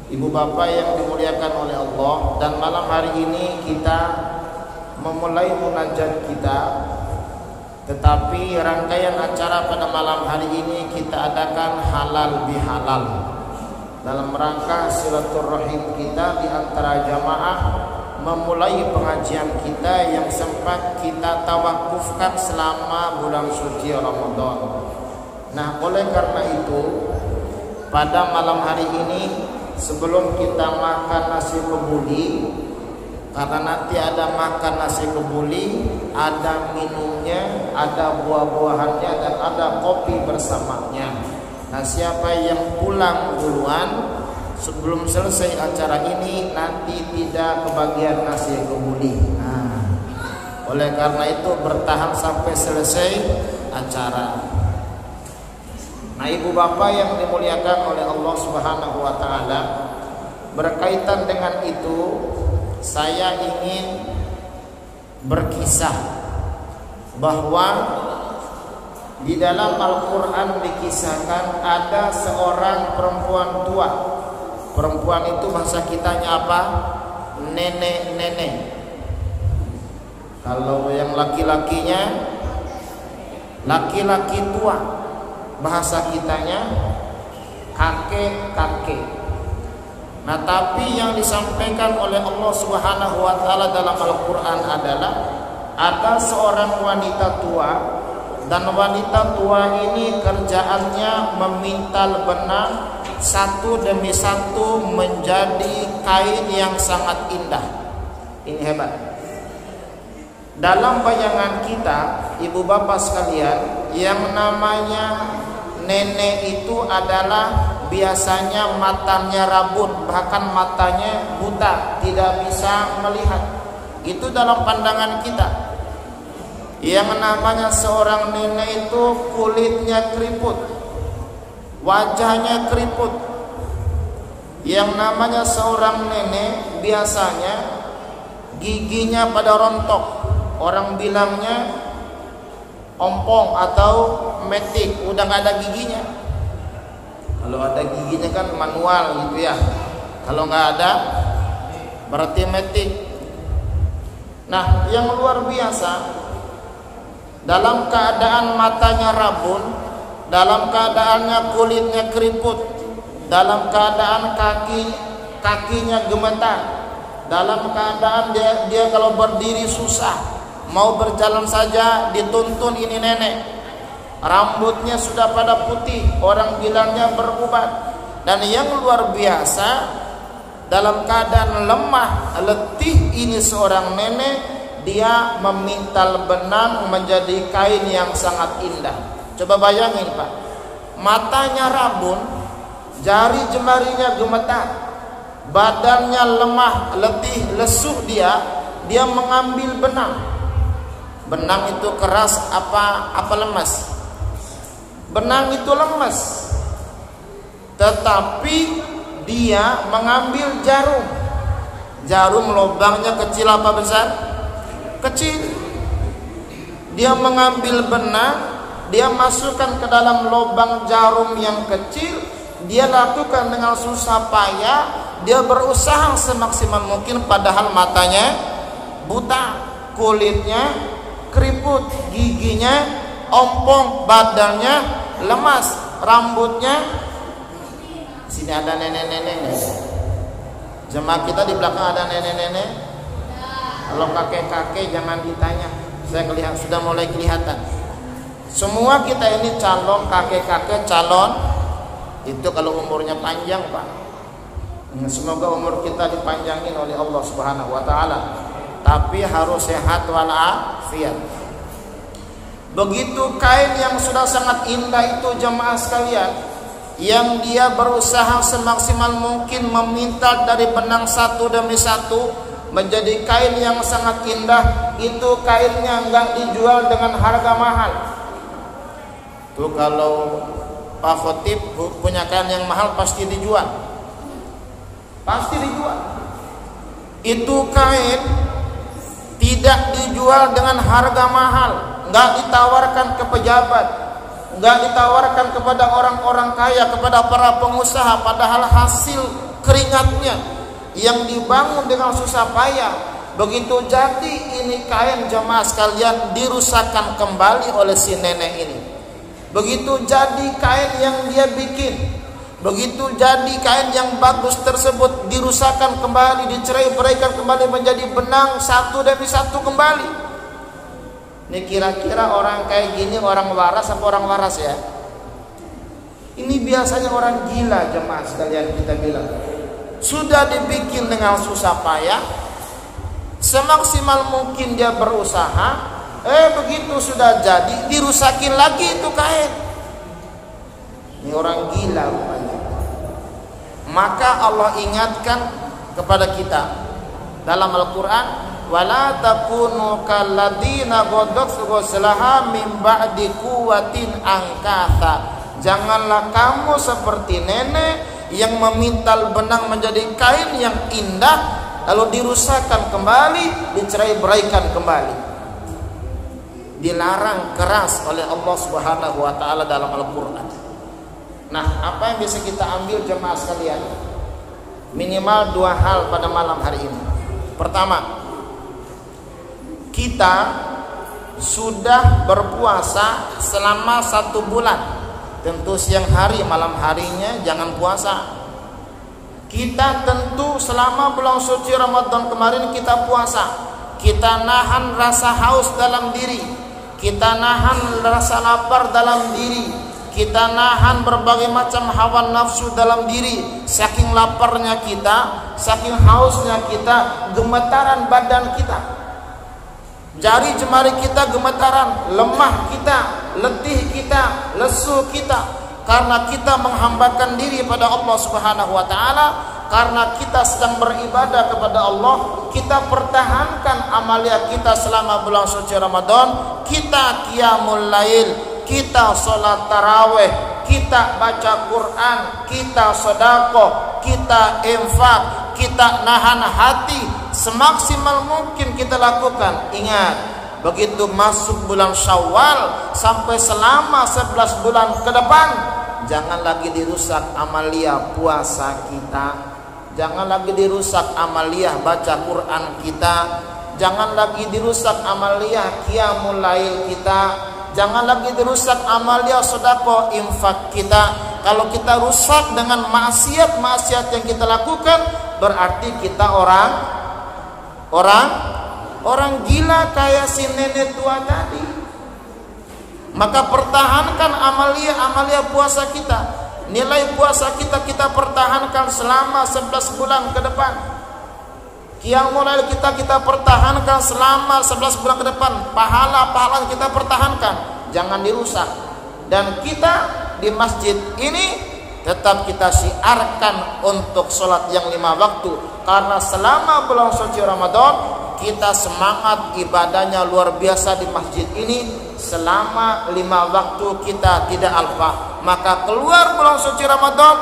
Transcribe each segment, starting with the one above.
Ibu bapak yang dimuliakan oleh Allah, dan malam hari ini kita memulai munajat kita. Tetapi rangkaian acara pada malam hari ini kita adakan halal bihalal, dalam rangka silaturahim kita di antara jamaah, memulai pengajian kita yang sempat kita tawakufkan selama bulan suci Ramadan. Nah, oleh karena itu pada malam hari ini, sebelum kita makan nasi kebuli, karena nanti ada makan nasi kebuli, ada minumnya, ada buah-buahannya, dan ada kopi bersamanya. Nah, siapa yang pulang duluan sebelum selesai acara ini nanti tidak kebagian nasi kebuli. Nah, oleh karena itu bertahan sampai selesai acara. Nah, ibu bapak yang dimuliakan oleh Allah Subhanahu wa taala, berkaitan dengan itu saya ingin berkisah bahwa di dalam Al-Qur'an dikisahkan ada seorang perempuan tua. Perempuan itu bahasa kitanya apa? Nenek-nenek. Kalau yang laki-lakinya laki-laki tua, bahasa kitanya kakek-kakek. Nah, tapi yang disampaikan oleh Allah Subhanahu wa taala dalam Al-Qur'an adalah ada seorang wanita tua, dan wanita tua ini kerjaannya memintal benang satu demi satu menjadi kain yang sangat indah. Ini hebat. Dalam bayangan kita, ibu bapak sekalian, yang namanya nenek itu adalah biasanya matanya rabun, bahkan matanya buta, tidak bisa melihat. Itu dalam pandangan kita. Yang namanya seorang nenek itu kulitnya keriput, wajahnya keriput. Yang namanya seorang nenek biasanya giginya pada rontok, orang bilangnya ompong atau metik, udah gak ada giginya. Kalau ada giginya kan manual gitu ya, kalau nggak ada berarti metik. Nah, yang luar biasa, dalam keadaan matanya rabun, dalam keadaannya kulitnya keriput, dalam keadaan kakinya gemetar, dalam keadaan dia kalau berdiri susah, mau berjalan saja dituntun ini nenek. Rambutnya sudah pada putih, orang bilangnya berubat. Dan yang luar biasa, dalam keadaan lemah, letih ini seorang nenek, dia memintal benang menjadi kain yang sangat indah. Coba bayangin Pak, matanya rabun, jari jemarinya gemetar, badannya lemah, letih, lesu dia mengambil benang. Benang itu keras apa lemas? Benang itu lemas. Tetapi dia mengambil jarum. Jarum lubangnya kecil apa besar? Kecil. Dia mengambil benang, dia masukkan ke dalam lubang jarum yang kecil. Dia lakukan dengan susah payah. Dia berusaha semaksimal mungkin, padahal matanya buta, kulitnya keriput, giginya ompong, badannya lemas, rambutnya. Sini ada nenek-nenek. Jemaah kita di belakang ada nenek-nenek. Kalau kakek-kakek jangan ditanya, saya sudah mulai kelihatan. Semua kita ini calon kakek-kakek, calon itu kalau umurnya panjang Pak. Semoga umur kita dipanjangin oleh Allah Subhanahu wa taala. Tapi harus sehat walafiat. Begitu kain yang sudah sangat indah itu jemaah sekalian, yang dia berusaha semaksimal mungkin meminta dari benang satu demi satu menjadi kain yang sangat indah. Itu kainnya enggak dijual dengan harga mahal. Tuh kalau Pak Khotib punya kain yang mahal pasti dijual. Pasti dijual. Itu kain tidak dijual dengan harga mahal, enggak ditawarkan ke pejabat, enggak ditawarkan kepada orang-orang kaya, kepada para pengusaha, padahal hasil keringatnya, yang dibangun dengan susah payah. Begitu jadi ini kain jemaah sekalian dirusakkan kembali oleh si nenek ini. Begitu jadi kain yang dia bikin, begitu jadi kain yang bagus tersebut dirusakkan kembali, dicerai-beraikan kembali menjadi benang satu demi satu kembali. Ini kira-kira orang kayak gini orang waras apa orang waras ya? Ini biasanya orang gila jemaah sekalian kita bilang. Sudah dibikin dengan susah payah, semaksimal mungkin dia berusaha, begitu sudah jadi dirusakin lagi itu kain. Ini orang gila rupanya. Maka Allah ingatkan kepada kita dalam Al-Quran, wala takunu kalladzina ghadaqu min ba'di quwwatin angkatha. Janganlah kamu seperti nenek yang memintal benang menjadi kain yang indah, lalu dirusakkan kembali, dicerai-beraikan kembali. Dilarang keras oleh Allah Subhanahu wa taala dalam Al-Qur'an. Nah, apa yang bisa kita ambil jemaah sekalian? Minimal 2 hal pada malam hari ini. Pertama, kita sudah berpuasa selama 1 bulan. Tentu siang hari, malam harinya jangan puasa. Kita tentu selama bulan suci Ramadan kemarin kita puasa. Kita nahan rasa haus dalam diri, kita nahan rasa lapar dalam diri, kita nahan berbagai macam hawa nafsu dalam diri. Saking laparnya kita, saking hausnya kita, gemetaran badan kita, jari jemari kita gemetaran, lemah kita, letih kita, lesu kita, karena kita menghambakan diri pada Allah Subhanahu wa taala. Karena kita sedang beribadah kepada Allah, kita pertahankan amalia kita selama bulan suci Ramadan. Kita qiyamul lail, kita sholat taraweh, kita baca Quran, kita sedekah, kita infak, kita nahan hati semaksimal mungkin kita lakukan. Ingat, begitu masuk bulan Syawal sampai selama 11 bulan ke depan, jangan lagi dirusak amalia puasa kita, jangan lagi dirusak amalia baca Quran kita, jangan lagi dirusak amalia qiyamul lail kita, jangan lagi dirusak amalia sedekah infak kita. Kalau kita rusak dengan maksiat-maksiat yang kita lakukan, berarti kita orang gila kayak si nenek tua tadi. Maka pertahankan amalia puasa kita. Nilai puasa kita pertahankan selama 11 bulan ke depan. Qiyamul lail kita pertahankan selama 11 bulan ke depan. Pahala kita pertahankan, jangan dirusak. Dan kita di masjid ini tetap kita syiarkan untuk sholat yang 5 waktu. Karena selama bulan suci Ramadan kita semangat ibadahnya luar biasa di masjid ini. Selama 5 waktu kita tidak alfa. Maka keluar bulan suci Ramadan,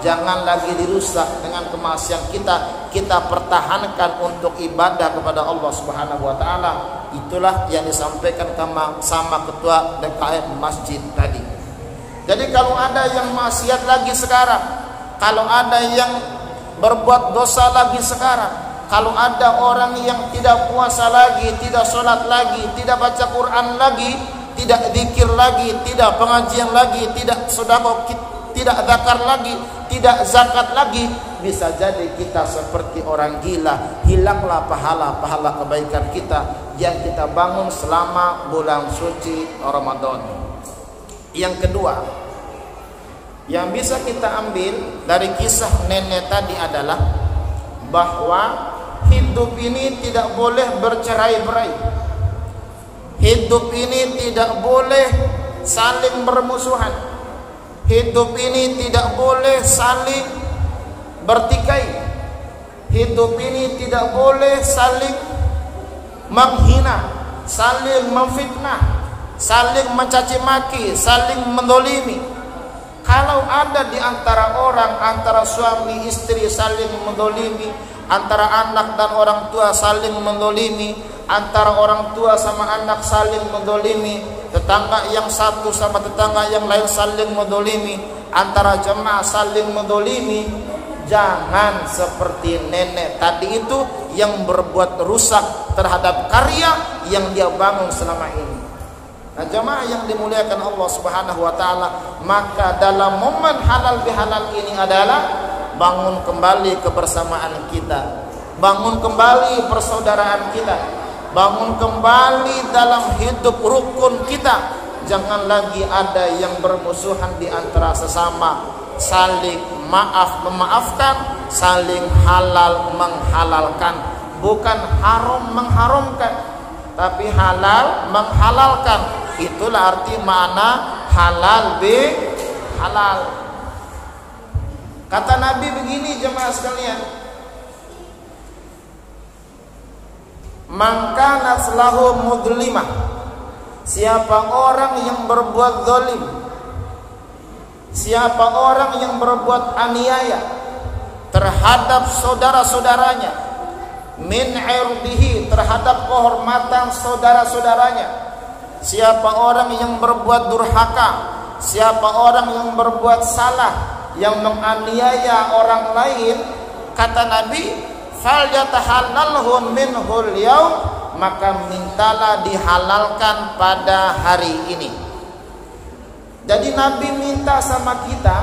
jangan lagi dirusak dengan kemaksiatan kita pertahankan untuk ibadah kepada Allah Subhanahu wa taala. Itulah yang disampaikan sama ketua DKM masjid tadi. Jadi kalau ada yang maksiat lagi sekarang, kalau ada yang berbuat dosa lagi sekarang, kalau ada orang yang tidak puasa lagi, tidak sholat lagi, tidak baca Quran lagi, tidak zikir lagi, tidak pengajian lagi, tidak sedekah, tidak zakar lagi, tidak zakat lagi, bisa jadi kita seperti orang gila. Hilanglah pahala kebaikan kita yang kita bangun selama bulan suci Ramadan. Yang kedua, yang bisa kita ambil dari kisah nenek tadi adalah bahwa hidup ini tidak boleh bercerai-berai. Hidup ini tidak boleh saling bermusuhan. Hidup ini tidak boleh saling bertikai. Hidup ini tidak boleh saling menghina, saling memfitnah, saling mencaci maki, saling mendolimi. Kalau ada di antara orang, antara suami istri saling mendolimi, antara anak dan orang tua saling mendolimi, antara orang tua sama anak saling mendolimi, tetangga yang satu sama tetangga yang lain saling mendolimi, antara jemaah saling mendolimi, jangan seperti nenek tadi itu yang berbuat rusak terhadap karya yang dia bangun selama ini. Nah, jemaah yang dimuliakan Allah Subhanahu wa taala, maka dalam momen halal bihalal ini adalah bangun kembali kebersamaan kita, bangun kembali persaudaraan kita, bangun kembali dalam hidup rukun kita. Jangan lagi ada yang bermusuhan di antara sesama, saling maaf memaafkan, saling halal menghalalkan, bukan haram mengharamkan, tapi halal menghalalkan. Itulah arti makna halal bi halal. Kata Nabi begini jemaah sekalian, man kana lahu mudlimah, siapa orang yang berbuat zalim, siapa orang yang berbuat aniaya terhadap saudara-saudaranya, min irdihi, terhadap kehormatan saudara-saudaranya, siapa orang yang berbuat durhaka, siapa orang yang berbuat salah, yang menganiaya orang lain, kata Nabi, falyatahallalhu minhul yaum, maka mintalah dihalalkan pada hari ini. Jadi Nabi minta sama kita,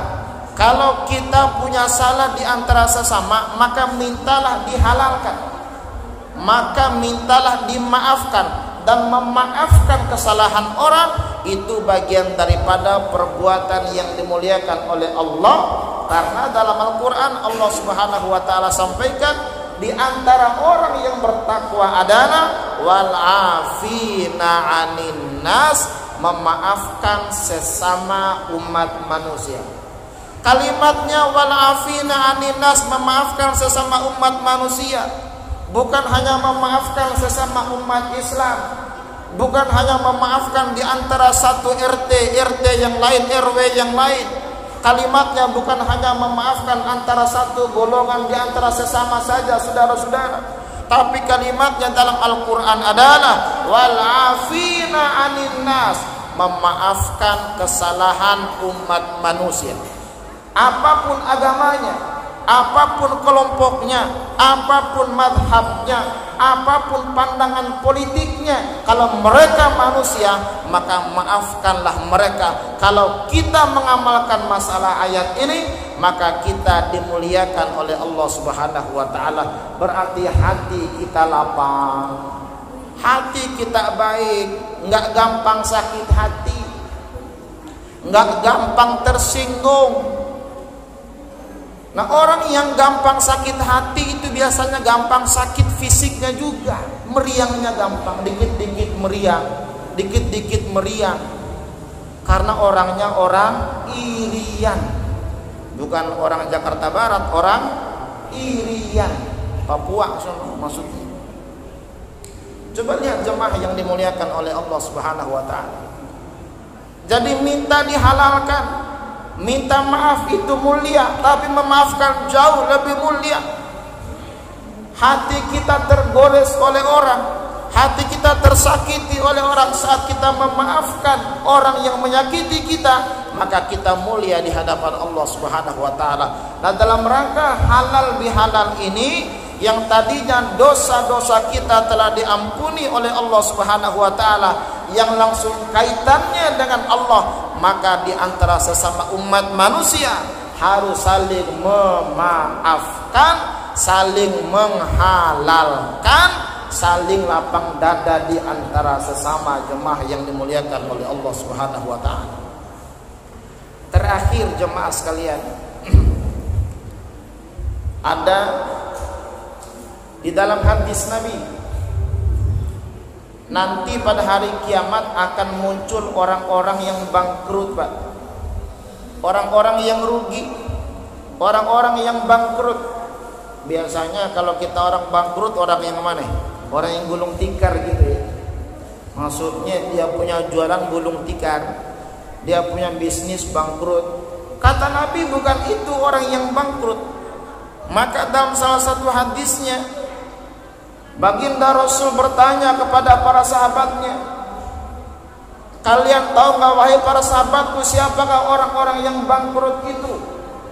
kalau kita punya salah di antara sesama, maka mintalah dihalalkan, maka mintalah dimaafkan. Dan memaafkan kesalahan orang itu bagian daripada perbuatan yang dimuliakan oleh Allah. Karena dalam Al-Quran Allah Subhanahu wa ta'ala sampaikan, di antara orang yang bertakwa adalah wal afina anin nas, memaafkan sesama umat manusia. Kalimatnya wal afina anin nas, memaafkan sesama umat manusia, bukan hanya memaafkan sesama umat Islam, bukan hanya memaafkan di antara satu RT yang lain, RW yang lain. Kalimatnya bukan hanya memaafkan antara satu golongan di antara sesama saja saudara-saudara, tapi kalimatnya dalam Al-Quran adalah wal afina anin nas, memaafkan kesalahan umat manusia, apapun agamanya, apapun kelompoknya, apapun madhabnya, apapun pandangan politiknya. Kalau mereka manusia, maka maafkanlah mereka. Kalau kita mengamalkan masalah ayat ini, maka kita dimuliakan oleh Allah Subhanahu wa ta'ala. Berarti hati kita lapang, hati kita baik, nggak gampang sakit hati, nggak gampang tersinggung. Nah, orang yang gampang sakit hati itu biasanya gampang sakit fisiknya juga. Meriangnya gampang, dikit-dikit meriang, dikit-dikit meriang. Karena orangnya orang irian. Bukan orang Jakarta Barat, orang irian, Papua maksudnya. Coba lihat jemaah yang dimuliakan oleh Allah Subhanahu wa ta'ala. Jadi minta dihalalkan. Minta maaf itu mulia, tapi memaafkan jauh lebih mulia. Hati kita tergores oleh orang, hati kita tersakiti oleh orang saat kita memaafkan orang yang menyakiti kita, maka kita mulia di hadapan Allah Subhanahu wa ta'ala. Nah, dalam rangka halal bihalal ini, yang tadinya dosa-dosa kita telah diampuni oleh Allah Subhanahu wa ta'ala, yang langsung kaitannya dengan Allah, maka di antara sesama umat manusia harus saling memaafkan, saling menghalalkan, saling lapang dada di antara sesama jemaah yang dimuliakan oleh Allah Subhanahu wa ta'ala. Terakhir jemaah sekalian, ada di dalam hadis Nabi, nanti pada hari kiamat akan muncul orang-orang yang bangkrut, Pak. Orang-orang yang rugi, orang-orang yang bangkrut. Biasanya kalau kita orang bangkrut, orang yang mana? Orang yang gulung tikar gitu ya. Maksudnya dia punya jualan gulung tikar, dia punya bisnis bangkrut. Kata Nabi bukan itu orang yang bangkrut. Maka dalam salah satu hadisnya, Baginda Rasul bertanya kepada para sahabatnya, kalian tahu nggak wahai para sahabatku, siapakah orang-orang yang bangkrut itu?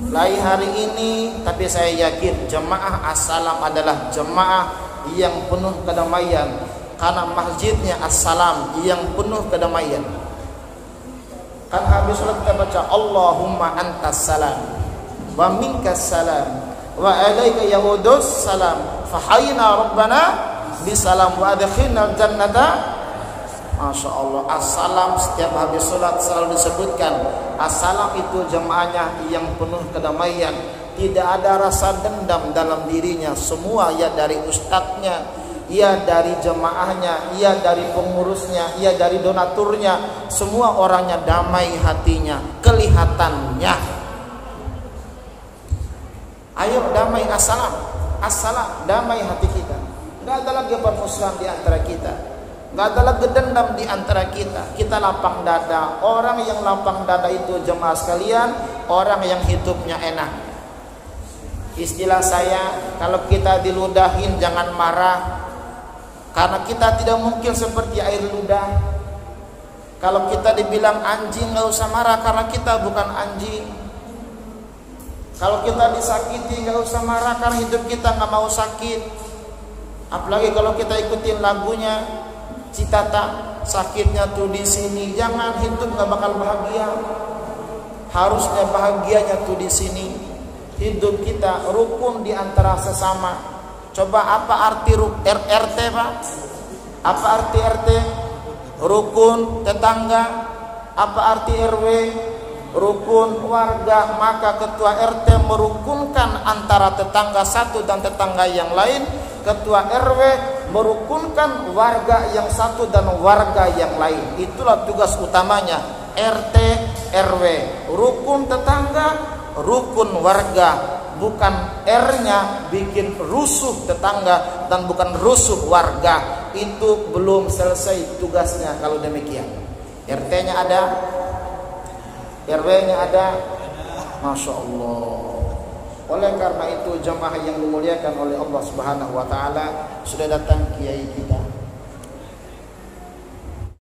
mulai hari ini, tapi saya yakin jemaah As-Salam adalah jemaah yang penuh kedamaian, karena masjidnya As-Salam yang penuh kedamaian. Kan habis sholat kita baca Allahumma antas salam wa minkas salam wa alaika yaudus salam fahayna rabbana bisalam wa adkhilnal jannata. Masya Allah, As-Salam setiap habis sholat selalu disebutkan. As-Salam itu jemaahnya yang penuh kedamaian, tidak ada rasa dendam dalam dirinya. Semua ya dari ustadznya, ia dari jemaahnya, ia dari pengurusnya, ia dari donaturnya, semua orangnya damai hatinya, kelihatannya. Ayo damai As-Salam, As-Salam, damai hati kita. Nggak ada lagi permusuhan di antara kita, nggak ada lagi dendam di antara kita. Kita lapang dada. Orang yang lapang dada itu jemaah sekalian, orang yang hidupnya enak. Istilah saya, kalau kita diludahin jangan marah, karena kita tidak mungkin seperti air ludah. Kalau kita dibilang anjing, nggak usah marah, karena kita bukan anjing. Kalau kita disakiti, nggak usah marah, karena hidup kita nggak mau sakit. Apalagi kalau kita ikutin lagunya Citata, sakitnya tuh di sini. Jangan, hidup nggak bakal bahagia. Harusnya bahagianya tuh di sini. Hidup kita rukun di antara sesama. Coba apa arti RT, Pak? Apa arti RT? Rukun tetangga. Apa arti RW? Rukun warga. Maka ketua RT merukunkan antara tetangga satu dan tetangga yang lain. Ketua RW merukunkan warga yang satu dan warga yang lain. Itulah tugas utamanya RT RW. Rukun tetangga, rukun warga. Bukan R-nya bikin rusuh tetangga dan bukan rusuh warga. Itu belum selesai tugasnya kalau demikian. RT-nya ada, RW-nya ada. Masya Allah. Oleh karena itu jemaah yang dimuliakan oleh Allah Subhanahu wa taala, sudah datang kiai kita.